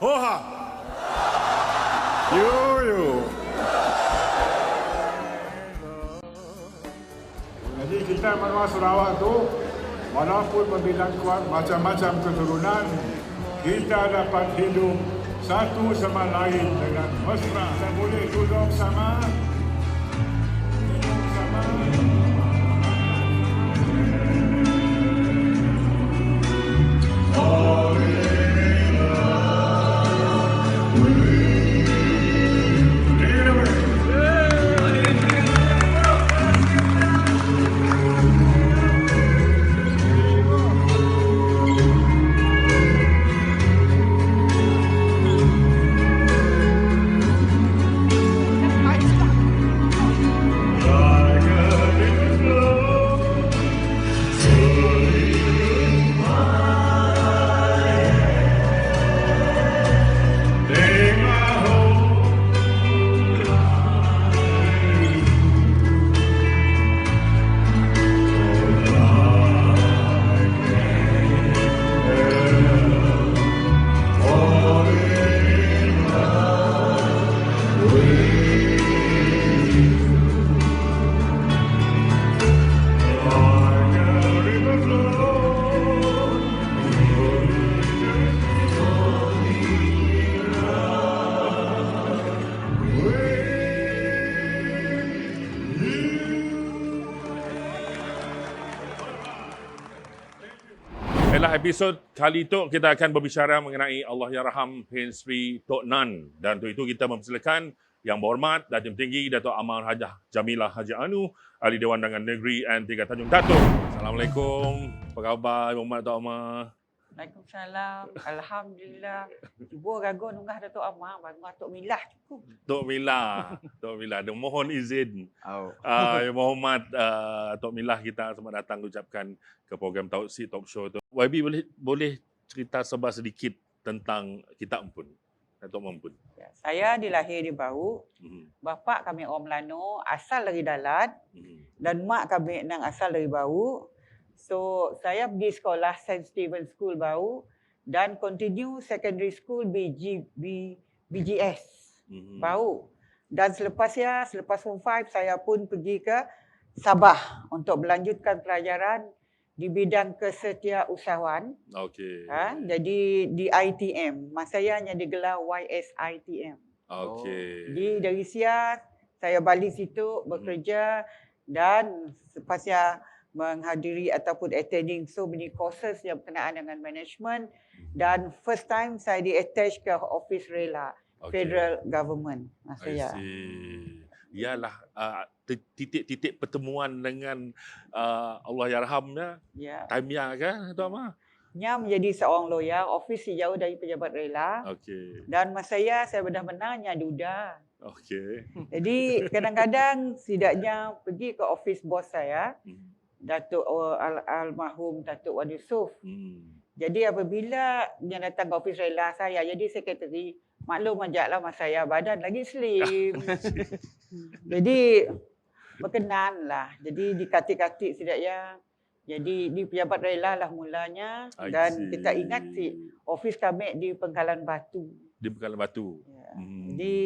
Hoha. Yo. Jadi kita menua Sarawak tu, walaupun membilang kuat macam-macam keturunan, kita dapat hidup satu sama lain dengan mesra. Kita boleh duduk sama, minum sama. Dalam episod kali itu kita akan berbicara mengenai Allahyarham Hin Sri Tok Nan, dan untuk itu kita mempersilakan Yang Berhormat Datuk Tinggi Datuk Amal Hajah Jamilah Haji Anu, Ahli Dewan Undangan Negeri N3 Tanjung Datuk. Assalamualaikum. Apa khabar Yang Berhormat Datuk Amal? Waalaikumsalam. Alhamdulillah. Cuba ragu nunggah Datuk Amar, bangun Tok Milah cukup. Tok Milah. Dan mohon izin. Oh. Yang Berhormat Tok Milah, kita selamat datang ucapkan ke program Tauhid Talk Show tu. YB boleh cerita sedikit tentang kita Ampun, Datuk Ampun. Ya, saya dilahir di Bau. Bapa kami orang Melano, asal dari Dalat. Dan mak kami nang asal dari Bau. So, saya pergi sekolah St. Stephen School Bau dan continue secondary school BGS Bau. Dan selepas Form 5, saya pun pergi ke Sabah untuk melanjutkan pelajaran di bidang kesetiausahawan. Okey. Jadi di ITM. Masa saya hanya digelar YSITM. Okey. Dari siap saya balik situ bekerja dan selepas saya menghadiri ataupun attending so many courses yang berkenaan dengan management, dan first time saya di-attach ke Office Rela, Federal Government. Masa Ialah titik-titik pertemuan dengan Allahyarhamnya. Ya. Tahniah kan Datuk Amar? Nya menjadi seorang lawyer, office jauh dari pejabat rela. Okey. Dan masa saya benar-benarnya duda. Okey. Jadi kadang-kadang setidaknya pergi ke office bos saya, Datuk almarhum Datuk Wan Yusof. Jadi apabila dia datang ke office rela saya jadi sekretari, maklum ajaklah masa saya badan lagi slim. Jadi berkenan lah. Jadi dikatik-katik setidaknya. Jadi di pejabat rela lah mulanya. Dan kita ingat office kami di Pengkalan Batu. Di Pengkalan Batu. Ya. Jadi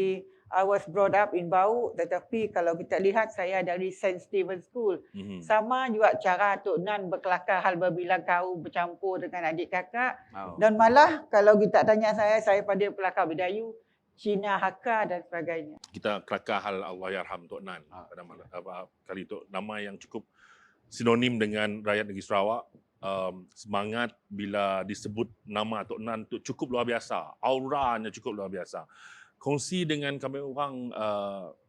I was brought up in Bau, tetapi kalau kita lihat saya dari St. Stephen School. Sama juga cara Tok Nan berkelakar hal berbilang kau bercampur dengan adik kakak. Dan malah kalau kita tanya saya pada pelakar Bidayu, Cina Hakka dan sebagainya. Kita kelakar hal Allahyarham Tok Nan. Kali itu nama yang cukup sinonim dengan rakyat negeri Sarawak. Semangat bila disebut nama Tok Nan tu cukup luar biasa. Auranya cukup luar biasa. Kongsi dengan kami orang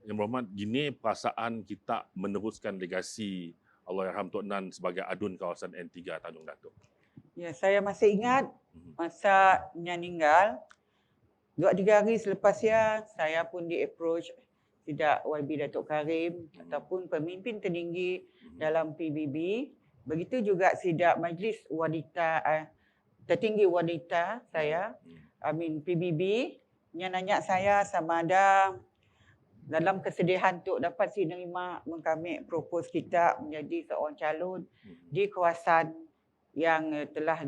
Yang Berhormat, gini perasaan kita meneruskan legasi Allahyarham Tok Nan sebagai adun kawasan N3 Tanjung Datuk. Ya, saya masih ingat masa dia meninggal. 2-3 hari selepas saya pun di-approach tidak YB Datuk Karim ataupun pemimpin tertinggi dalam PBB. Begitu juga sidak Majlis Wanita tertinggi wanita saya, PBB. Yang nanya saya sama ada dalam kesedihan untuk dapat menerima kami propose kita menjadi seorang calon di kawasan yang telah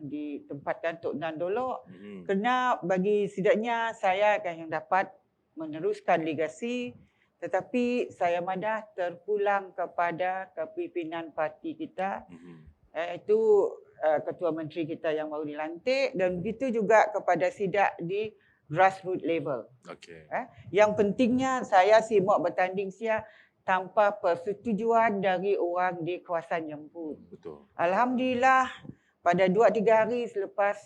ditempatkan Tok Nan Dolok. Kerana bagi setidaknya saya akan yang dapat meneruskan legasi, tetapi saya madah terpulang kepada kepimpinan parti kita, iaitu Ketua Menteri kita yang baru dilantik, dan begitu juga kepada sidak di grassroots level. Okey. Yang pentingnya saya sibuk bertanding tanpa persetujuan dari orang di kawasan Jemput. Betul. Alhamdulillah pada 2-3 hari selepas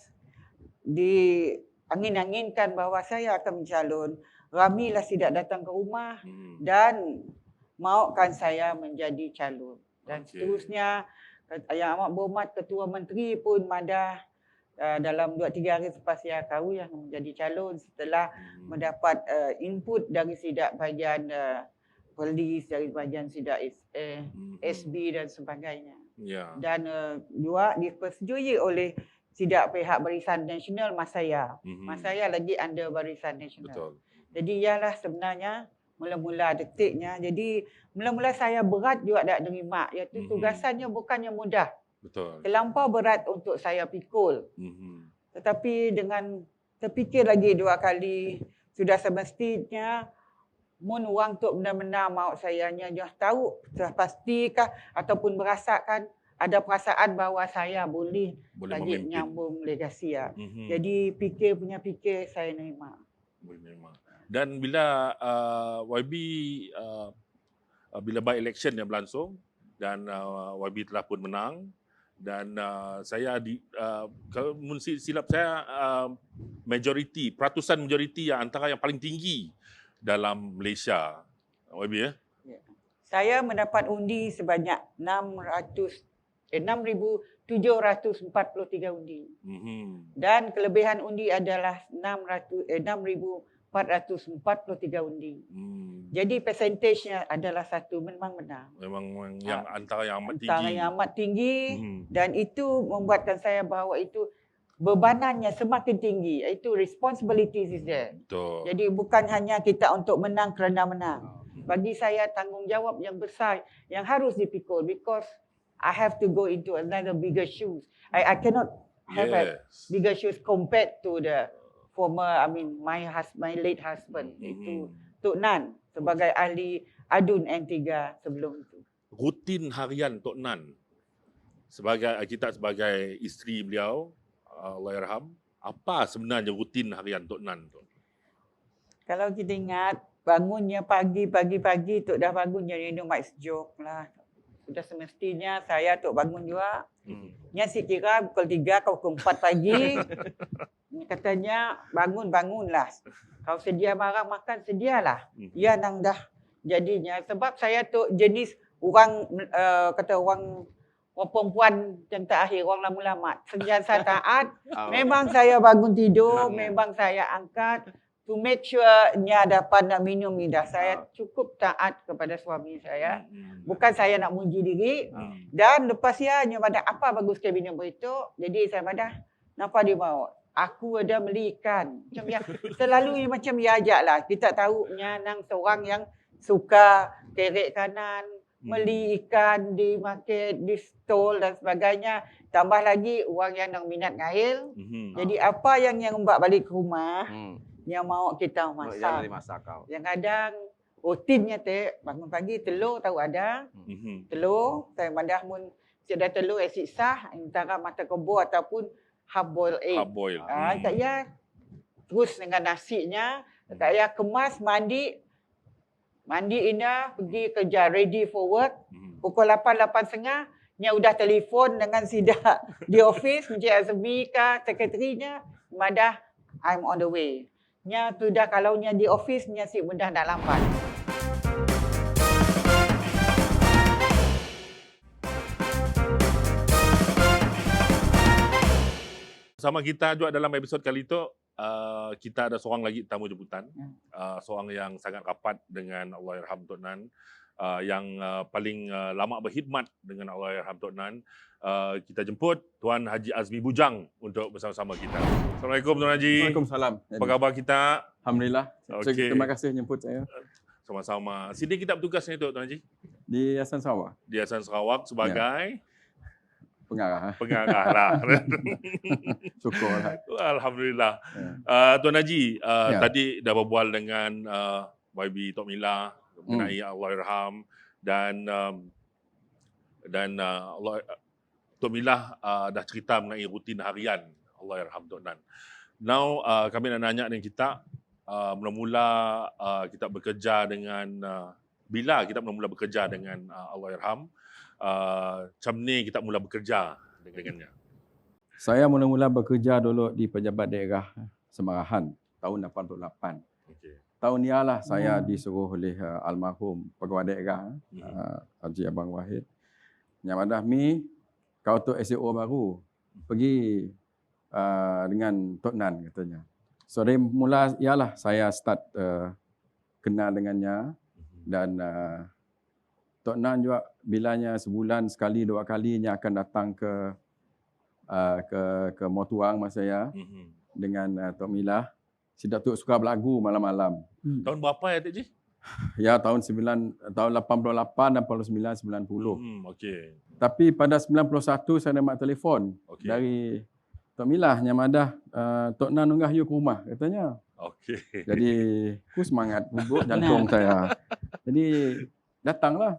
diangin-anginkan bahawa saya akan mencalon, ramailah sidak datang ke rumah dan mahukan saya menjadi calon. Dan seterusnya Yang Amat Berhormat Ketua Menteri pun madah dalam 2-3 hari selepas saya tahu yang menjadi calon setelah mendapat input dari sidak bahagian polis, dari bahagian sidak SB dan sebagainya. Dan juga dipersetujui oleh sidak pihak Barisan Nasional Masaya. Masaya lagi under Barisan Nasional. Betul. Jadi ialah sebenarnya mula-mula detiknya. Jadi mula-mula saya berat juga tak terima. Iaitu tugasannya bukannya mudah. Betul. Terlampau berat untuk saya pikul. Tetapi dengan terfikir lagi 2 kali, sudah semestinya mun orang tu benar-benar mahu saya dah tahu, sudah pastikah ataupun merasakan ada perasaan bahawa saya boleh lagi nyambung legasi. Jadi fikir saya nerima. Boleh nerima. Dan bila YB bila by election yang berlangsung dan YB telah pun menang, dan saya kalau silap saya peratusan majoriti yang antara yang paling tinggi dalam Malaysia. YB ya? Saya mendapat undi sebanyak 6,743 undi. Dan kelebihan undi adalah 6,443 undi. Jadi persentasenya adalah satu, memang benar. Memang yang antara yang amat tinggi. Antara yang amat tinggi, dan itu membuatkan saya bahawa itu bebanannya semakin tinggi. Itu responsibilities is there. Betul. Jadi bukan hanya kita untuk menang kerana menang. Bagi saya tanggungjawab yang besar yang harus dipikul, because I have to go into another bigger shoes. I cannot have a bigger shoes compared to the former, my late husband, itu Tok Nan sebagai ahli adun N3 sebelum itu. Rutin harian Tok Nan sebagai isteri beliau, Allahyarham, apa sebenarnya rutin harian Tok Nan tu? Kalau kita ingat bangunnya pagi-pagi Tok dah bangunnya minum air sejuk lah. Sudah semestinya saya Tok bangun juga. Nya kira pukul 3 ke pukul 4 pagi. Katanya bangunlah. Kau sedia barang makan, sedialah. Ya nang dah jadinya. Sebab saya tu jenis orang, kata orang perempuan yang terakhir, orang lama-lama. Sentiasa taat. Memang saya bangun tidur, memang saya angkat. To make sure nya dapat nak minum ni dah. Saya cukup taat kepada suami saya. Bukan saya nak muji diri. Dan lepas ya, nya madah apa bagus ke minum itu. Jadi saya madah, kenapa dia mau? Aku ada beli ikan. Macam ya, selalu macam ya ajak lah. Kita tahu nang seorang yang suka kerek kanan, beli ikan di market, di stall dan sebagainya. Tambah lagi orang yang nak minat ngahil. Jadi apa yang membawa balik ke rumah, yang mau kita masak. Yang kadang rutinnya bangun pagi telur tahu ada. Telur, saya madah mun ada telur asid sah antara mata kebur ataupun half boil egg. Half boil. Tak ya terus dengan nasinya, tak ya kemas mandi indah pergi kerja ready for work. Pukul 8:30 nya udah telefon dengan sidak di office, Encik Azmi ke sekretarinya, madah I'm on the way. Nya sudah kalau nya di office nya si mudah nak lambat. Sama kita juga dalam episod kali itu, kita ada seorang lagi tamu jemputan. Seorang yang sangat rapat dengan Allahyarham Tok Nan, yang paling lama berkhidmat dengan Allahyarham Tok Nan. Kita jemput Tuan Haji Azmi Bujang untuk bersama-sama kita. Assalamualaikum Tuan Haji. Waalaikumsalam. Apa khabar kita? Alhamdulillah. Okey. Terima kasih jemput saya. Sama-sama. Sini kita bertugas ni Tuan Haji? Di Yayasan Sarawak. Di Yayasan Sarawak sebagai pengarah. pengarah lah. Syukurlah. Alhamdulillah. Tuan Haji, tadi dah berbual dengan YB Tok Mila mengenai Allahyarham dan Tok Mila dah cerita mengenai rutin harian Allahyarham Tok Nan. Now kami nak nanya dengan kita, mula-mula kita bekerja dengan bila kita mula bekerja dengan Allahyarham, macam ni kita mula bekerja dengannya. Saya mula-mula bekerja dulu di Pejabat Daerah Semarahan tahun 88. Okay. Tahun ni lah saya disuruh oleh almarhum Pegawai Daerah Haji Abang Wahid. Yang ada mi, kau tu SAO baru, pergi dengan Tok Nan katanya. So dari mula ialah saya start kenal dengannya dan Tok Nan juga bilanya sebulan sekali 2 kalinya akan datang ke Motuang masa saya dengan Tok Mila. Si Datuk suka berlagu malam-malam. Tahun berapa ya Tok Ji? Ya tahun 88 dan 89 90. Okey. Tapi pada 91 saya dapat telefon dari Tok Mila yang ada Tok Nan unggah you ke rumah katanya. Okey. Jadi aku semangat bubuk jantung saya. Jadi datanglah.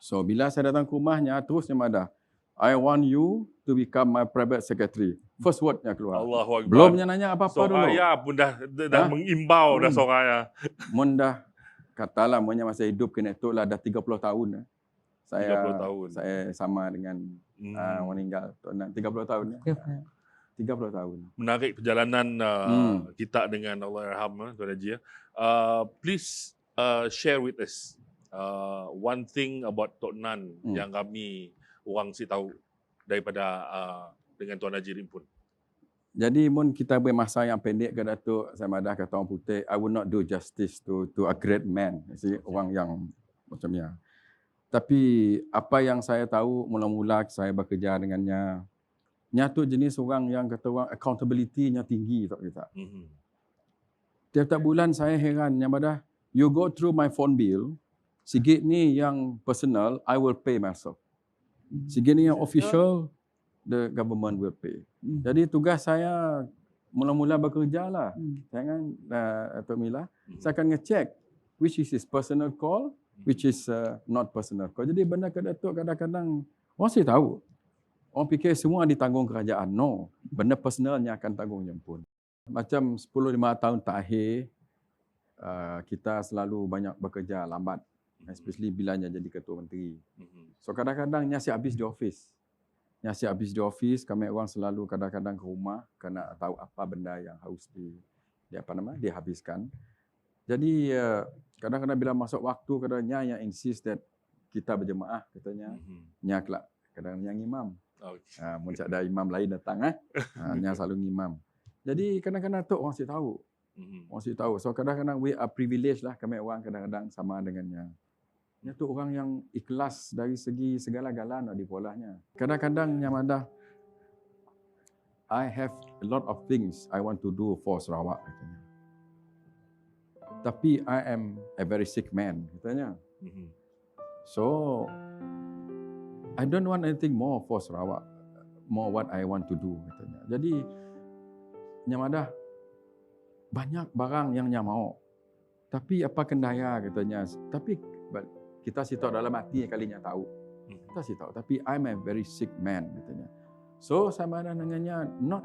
So bila saya datang ke rumahnya terus yang ada, I want you to become my private secretary. First wordnya keluar. Allahu Akbar. Belumnya nanya apa-apa dulu. Soraya pun dah mengimbau dah Soraya. Mun dah katalah munnya masa hidup kena tu lah dah 30 tahun. 30 tahun. Saya sama dengan meninggal Tok Nan 30 tahun. 30 tahun. Menarik perjalanan kita dengan Allahyarham Tuan Haji. Please share with us one thing about Tok Nan yang kami orang si tahu daripada dengan Tuan Haji Rimpun. Jadi mun kita beri masa yang pendek ke Datuk Samadah kata orang putih, I would not do justice to a great man. Orang yang macam ni. Tapi apa yang saya tahu mula-mula saya bekerja dengannya, nyatu jenis orang yang kata orang accountability-nya tinggi tak kita. Tiap-tiap bulan saya heran yang pada you go through my phone bill, sikit ni yang personal I will pay myself. Sikit ni yang official the government will pay. Jadi tugas saya mula-mula bekerja lah. Jangan Tok Mila, saya akan ngecek which is his personal call, which is not personal call. Jadi benda ke Datuk kadang-kadang orang sih tahu. Orang fikir semua ditanggung kerajaan. No, benda personalnya akan tanggung pun. Macam 10-15 tahun terakhir, kita selalu banyak bekerja lambat. Especially bilanya jadi ketua menteri. So kadang-kadang nyasi habis di office. Nyasi habis di office, kami orang selalu kadang-kadang ke rumah kerana tahu apa benda yang harus dihabiskan. Jadi kadang-kadang bila masuk waktu kadang-kadang yang insist that kita berjemaah katanya. Nya kelak kadang-kadang yang imam. Muncak ada imam lain datang nya selalu imam. Jadi kadang-kadang tu orang si tahu. Orang si tahu. So kadang-kadang we are privileged lah kami orang kadang-kadang sama dengannya. Dia tu orang yang ikhlas dari segi segala-galanya di polanya. Kadang-kadang yang ada, I have a lot of things I want to do for Sarawak katanya. Tapi I am a very sick man katanya. So I don't want anything more for Sarawak, more what I want to do katanya. Jadi yang ada banyak barang yang mau. Tapi apa kendaya katanya. Tapi kita sih tahu dalam hati kalinya tahu. Kita sih tahu. Tapi I'm a very sick man katanya. So sama dengannya not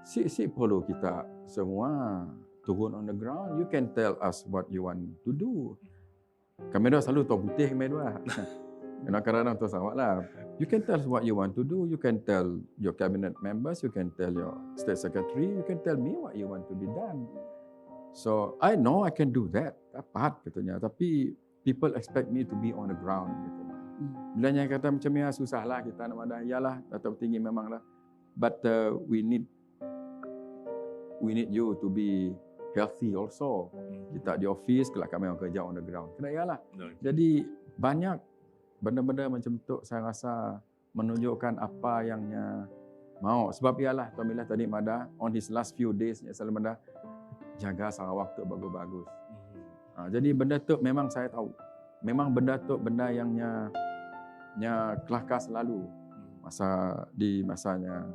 sick perlu kita semua turun on the ground. You can tell us what you want to do. Kami dah selalu tahu putih kami dua. Kadang-kadang tu sama lah. You can tell us what you want to do. You can tell your cabinet members. You can tell your state secretary. You can tell me what you want to be done. So I know I can do that. Dapat katanya. Tapi people expect me to be on the ground. Gitu. Bila yang kata macam ni susahlah kita nak ada. Yalah, Datuk tinggi memanglah. But we need you to be healthy also. Kita di office, kalau kami orang kerja on the ground. Kena yalah. Jadi banyak benda-benda macam tu saya rasa menunjukkan apa yangnya mau. Sebab ialah Tuan Mila tadi Mada on his last few days selalu Mada jaga Sarawak tu bagus-bagus. Jadi benda tu memang saya tahu. Memang benda tu benda yang kelakar selalu. di masanya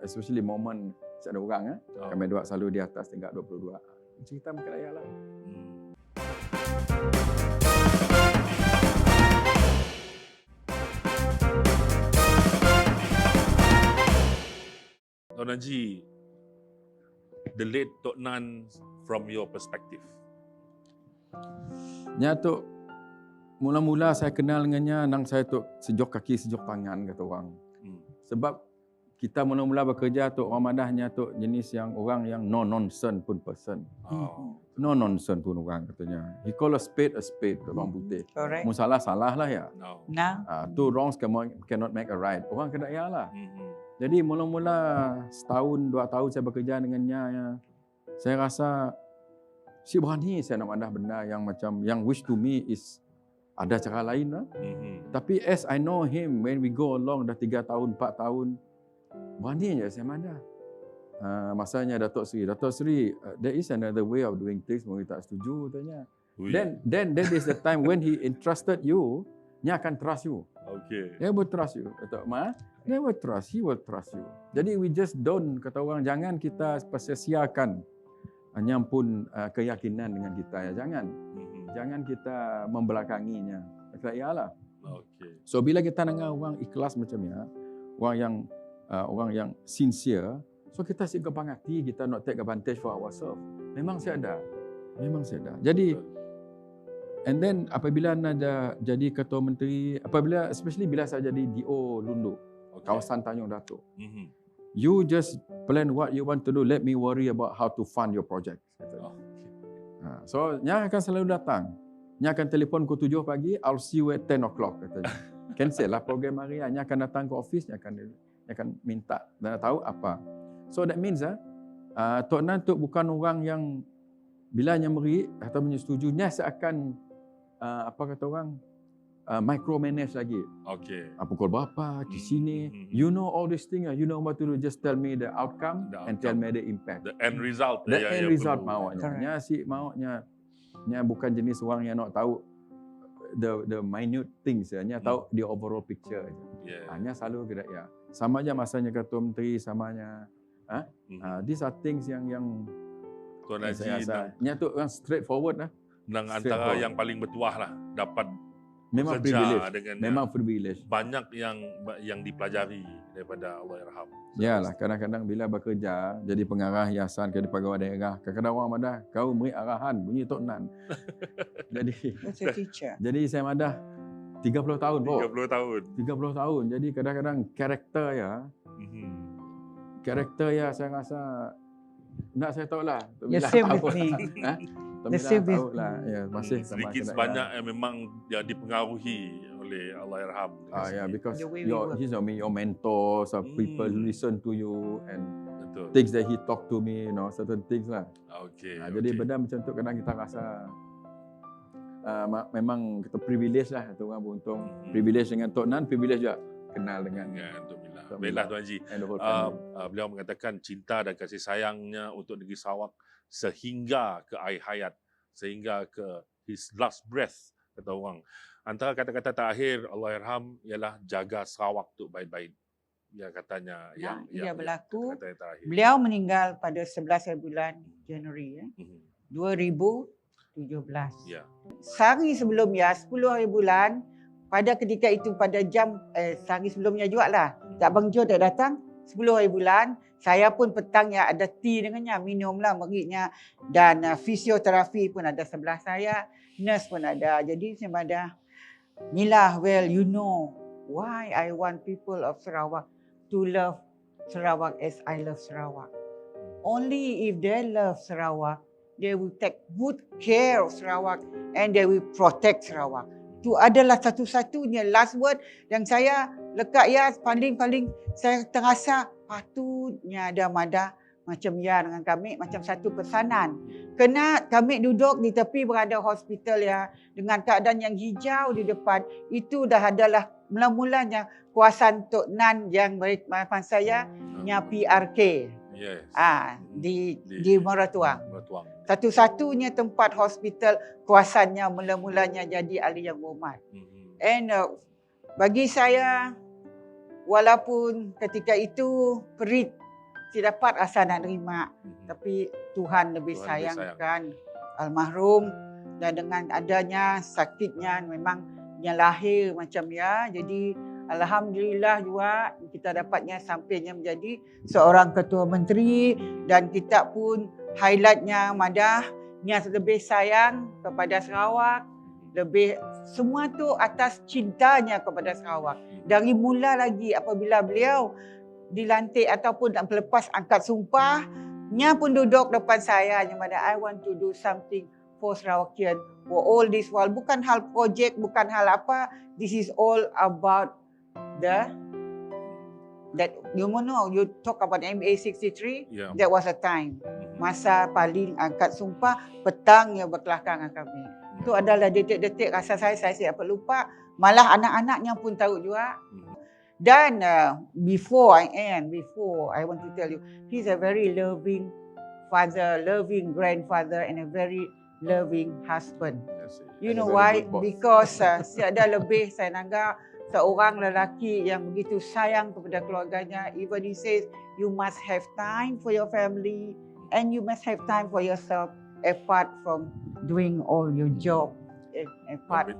especially moment ada orang kami dua selalu di atas tingkat 22. Cerita mungkin ayah lah. Tuan Haji, the late Tok Nan from your perspective. Nya tu mula-mula saya kenal dengannya nang saya tu sejok kaki sejok tangan kata orang. Sebab kita mula-mula bekerja tu orang madahnya tu jenis yang orang yang no nonsense pun person. No nonsense pun orang katanya. He call a spade ke orang putih. Correct. Mu salah lah ya. No. Two wrongs cannot make a right. Orang kena ya lah. Jadi mula-mula setahun, 2 tahun saya bekerja dengannya, saya rasa si berani saya nak madah benda yang macam, yang wish to me is ada cara lain lah. Tapi as I know him, when we go along dah 3 tahun, 4 tahun, berani je saya madah. Masanya Datuk Seri, there is another way of doing things, mungkin tak setuju katanya. Then that is the time when he entrusted you, dia akan trust you. Okay. Dia will trust you. Kata Ma, dia will trust, he will trust you. Jadi we just don't, kata orang, jangan kita persia-siakan hanya pun keyakinan dengan kita ya, jangan. Jangan kita membelakanginya. Kata iyalah. Okay. So bila kita dengar orang ikhlas macam ya, orang yang sincere, so kita sih kepang hati, kita not take advantage for ourselves. Memang saya ada. Jadi and then apabila ada jadi ketua menteri, especially bila saya jadi DO Lundu, kawasan Tanjung Datuk. You just plan what you want to do. Let me worry about how to fund your project. So, nya akan selalu datang. Nya akan telefon pukul 7 pagi. I'll see you at 10 o'clock. Katanya. Cancel lah program hari. Nya akan datang ke office. Nya akan minta dan tahu apa. So that means Tok Nan tu bukan orang yang bila nya beri atau menyetujui, nya seakan apa kata orang, micromanage lagi. Okay. Pukul berapa, di sini. You know all these things. You know what to do. Just tell me the outcome and tell me the impact. The end result. The end result maunya. Nya si maunya, nya bukan jenis orang yang nak tahu the minute things. Nya tahu the overall picture. Nya selalu kira ya. Sama aja masanya ketua menteri, samanya. These are things yang Tuan Haji nya tu orang straightforward lah. Nang antara yang paling bertuah lah, dapat memang bekerja privilege. dengan Memang privilege. banyak yang dipelajari daripada Allahyarham. Yalah, kadang-kadang bila bekerja jadi pengarah hiasan ke pegawai daerah, kadang-kadang orang madah kau beri arahan bunyi Tok Nan. That's a teacher. Jadi saya madah 30 tahun, Bro. 30 tahun. 30 tahun. Jadi kadang-kadang karakter ya saya rasa nak saya tahu lah. You same with me. The same with lah. Ya, masih sama sedikit sebanyak yang memang dia dipengaruhi oleh Allahyarham. Yeah, because The way we work. he's your mentor, so people listen to you and Betul. things that he talk to me, certain things lah. Okay. Jadi benda macam tu kadang kita rasa memang kita privilege lah tu orang beruntung. Privilege dengan Tok Nan, privilege juga kenal dengan Tok Bella. Baiklah Tuan Haji. Beliau mengatakan cinta dan kasih sayangnya untuk negeri Sarawak sehingga ke akhir hayat, sehingga ke his last breath, kata orang. Antara kata-kata terakhir Allahyarham ialah jaga Sarawak tu baik-baik. Ya katanya yang berlaku. Kata yang terakhir. Beliau meninggal pada 11 bulan Januari 2017. Ya. Sehari sebelum 10 hari bulan, pada ketika itu pada jam sehari sebelumnya jugalah. Abang Jo dah datang 10 hari bulan. Saya pun petangnya ada tea dengannya, minumlah meriknya, dan fisioterapi pun ada sebelah saya, nurse pun ada. Jadi saya pada Mila, well, you know why I want people of Sarawak to love Sarawak as I love Sarawak. Only if they love Sarawak, they will take good care of Sarawak and they will protect Sarawak. Itu adalah satu-satunya last word yang saya lekat ya, paling saya terasa patutnya ada madah macam ya dengan kami, macam satu pesanan. Kena kami duduk di tepi berada hospital ya, dengan keadaan yang hijau di depan, itu dah adalah mula-mulanya kuasaan Tok Nan yang beritahu saya nya PRK. Yes. Di Meratuang. Satu-satunya tempat hospital kuasanya mula-mulanya jadi ahli yang berhormat. And bagi saya walaupun ketika itu perit, tidak dapat rasa nak terima, tapi Tuhan lebih Tuhan lebih sayangkan almarhum, dan dengan adanya sakitnya memang yang lahir macam ya, jadi alhamdulillah juga kita dapatnya sampainya menjadi seorang ketua menteri, dan kita pun highlightnya madahnya lebih sayang kepada Sarawak, lebih semua tu atas cintanya kepada Sarawak. Dari mula lagi apabila beliau dilantik ataupun lepas angkat sumpah, nya pun duduk depan saya yang mana I want to do something for Sarawakian, for all this while. Bukan hal projek, bukan hal apa. This is all about that you know, you talk about MA 63, that was a time. Masa paling angkat sumpah, petang yang berkelakar dengan kami. Itu adalah detik-detik rasa saya tidak lupa. Malah anak-anaknya pun tahu juga. Dan before I want to tell you, he's a very loving father, loving grandfather, and a very loving husband. You know why? Because tiada lebih saya nanggap seorang lelaki yang begitu sayang kepada keluarganya. Even he says, you must have time for your family and you must have time for yourself apart from doing all your job.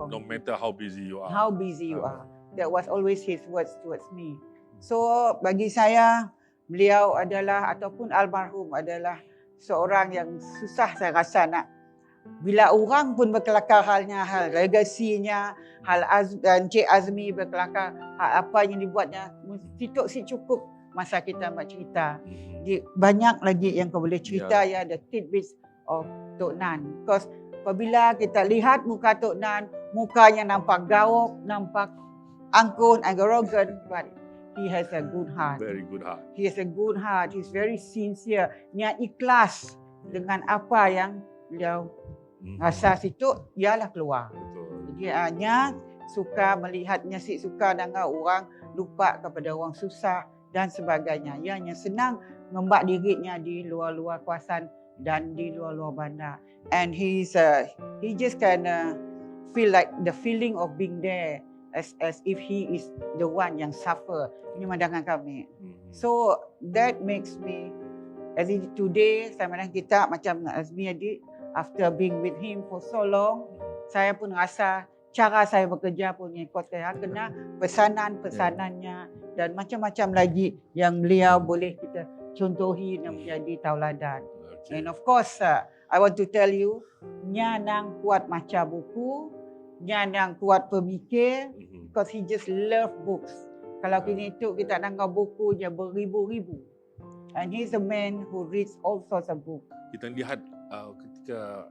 No matter how busy you are. How busy you are. That was always his words towards me. So bagi saya, beliau adalah ataupun almarhum adalah seorang yang susah saya rasa nak. Bila orang pun berkelakar halnya, hal legasinya, hal Encik Azmi berkelakar, hal apa yang dibuatnya, si cukup masa kita buat cerita. Jadi, banyak lagi yang kau boleh cerita ya, the tidbits of Tok Nan. Because apabila kita lihat muka Tok Nan, mukanya nampak gauk, nampak angkuh, arrogant, but he has a good heart. Very good heart. He has a good heart. He's very sincere. Dia ikhlas dengan apa yang beliau rasa situ, ialah keluar. Betul. Dia hanya suka melihatnya, suka dengan orang lupa kepada orang susah dan sebagainya. Ia hanya senang membak dirinya di luar-luar kawasan dan di luar-luar bandar. And he just can feel like the feeling of being there. As if he is the one yang suffer. Ini pandangan kami. So that makes me, as in today, saya pandang kita macam Azmi Adik, after being with him for so long, saya pun rasa cara saya bekerja pun ikut saya kena pesanan-pesanannya dan macam-macam lagi yang beliau boleh kita contohi dan menjadi tauladan. And of course, I want to tell you, nya nang kuat maca buku, yang kuat pemikir, because he just love books. Kalau kita nangkap buku dia beribu-ribu. And he's a man who reads all sorts of books. Kita lihat ketika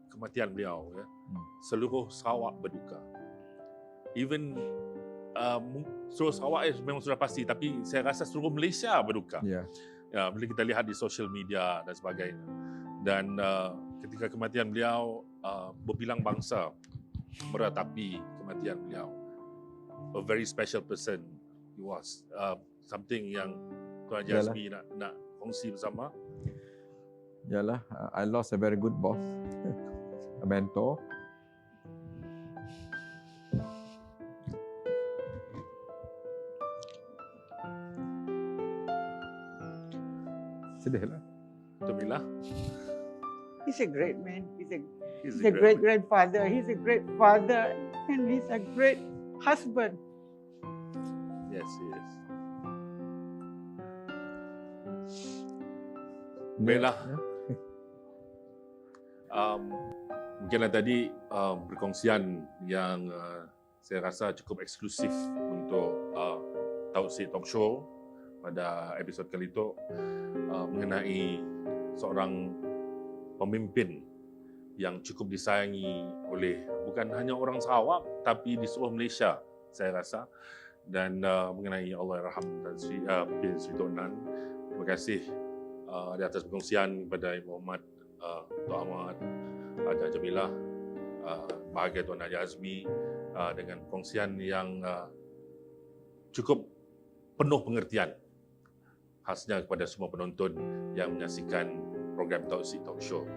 kematian beliau, ya, seluruh Sarawak berduka. Even seluruh Sarawak memang sudah pasti, tapi saya rasa seluruh Malaysia berduka. Ya, bila kita lihat di social media dan sebagainya. Dan ketika kematian beliau, berbilang bangsa meratapi kematian beliau. A very special person he was. Something yang Tuan Haji Azmi nak kongsi bersama. Yalah, I lost a very good boss, a mentor. Sedihlah. Tumilah. He's a great man. He's a great grandfather. He's a great father, and he's a great husband. Yes, he is. Baiklah. Mungkinlah tadi perkongsian yang saya rasa cukup eksklusif untuk Tauhid Talk Show pada episod kali itu mengenai seorang pemimpin yang cukup disayangi oleh bukan hanya orang Sarawak tapi di seluruh Malaysia, saya rasa. Dan mengenai Allahyarham bin Sri Tok Nan, terima kasih di atas perkongsian kepada Ibu Muhammad Tok Ahmad, Haji Jamilah, bahagia Tuan Haji Azmi dengan perkongsian yang cukup penuh pengertian khasnya kepada semua penonton yang menyaksikan program Tauhid Talk Show.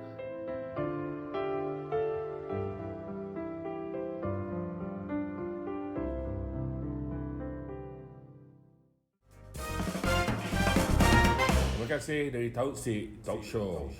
kasih dari Taufik Talk Show.